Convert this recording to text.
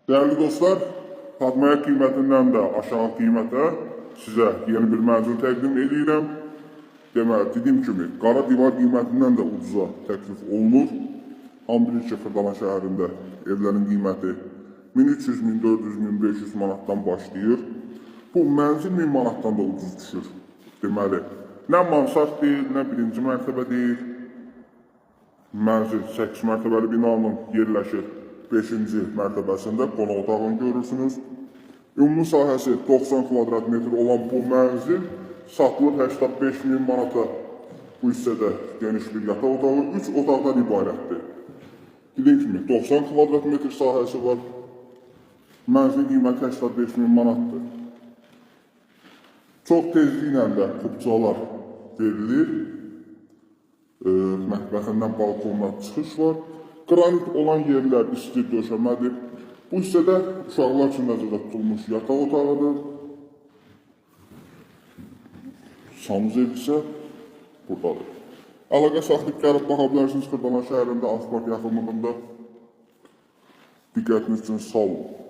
Değerli dostlar, Fatmaya qiymətindən də aşağı qiymətə sizə yeni bir mənzil təqdim edirəm. Deməli, dediyim kimi, qara divar qiymətindən də ucuza təklif olunur. Hamı bilir ki, Xırdalan şəhərində evlərin qiyməti 1300, 1400, 1500 manatdan başlayır. Bu mənzil 1000 manatdan da ucuz düşür. Deməli, nə mansard deyil, nə birinci mərtəbə deyil. Mənzil 8 mərtəbəli binanın yerləşir 5-ci mərtəbəsində qonaq otağını görürsünüz. Ümumi sahəsi 90 kvadrat metr olan bu mənzil satılır 85.000 manata. Bu hissədə geniş bir yataq otağı 3 otaqdan ibarətdir. Dediyim kimi 90 kvadrat metr sahəsi var. Mənzil qiyməti 85.000 manatdır. Çox tezliklə də kubcalar verilir. Mətbəxindən balkonuna çıxış var. Qranit olan yerlər isti döşəmədir. Bu hissədə uşaqlar üçün nəzərdə tutulmuş yataq otağıdır. Sanuzel isə buradadır. Əlaqə saxlayıb gəlib baxa bilərsiniz Xırdalan şəhərində Aspark yaxınlığında. Diqqətiniz üçün sağ olun.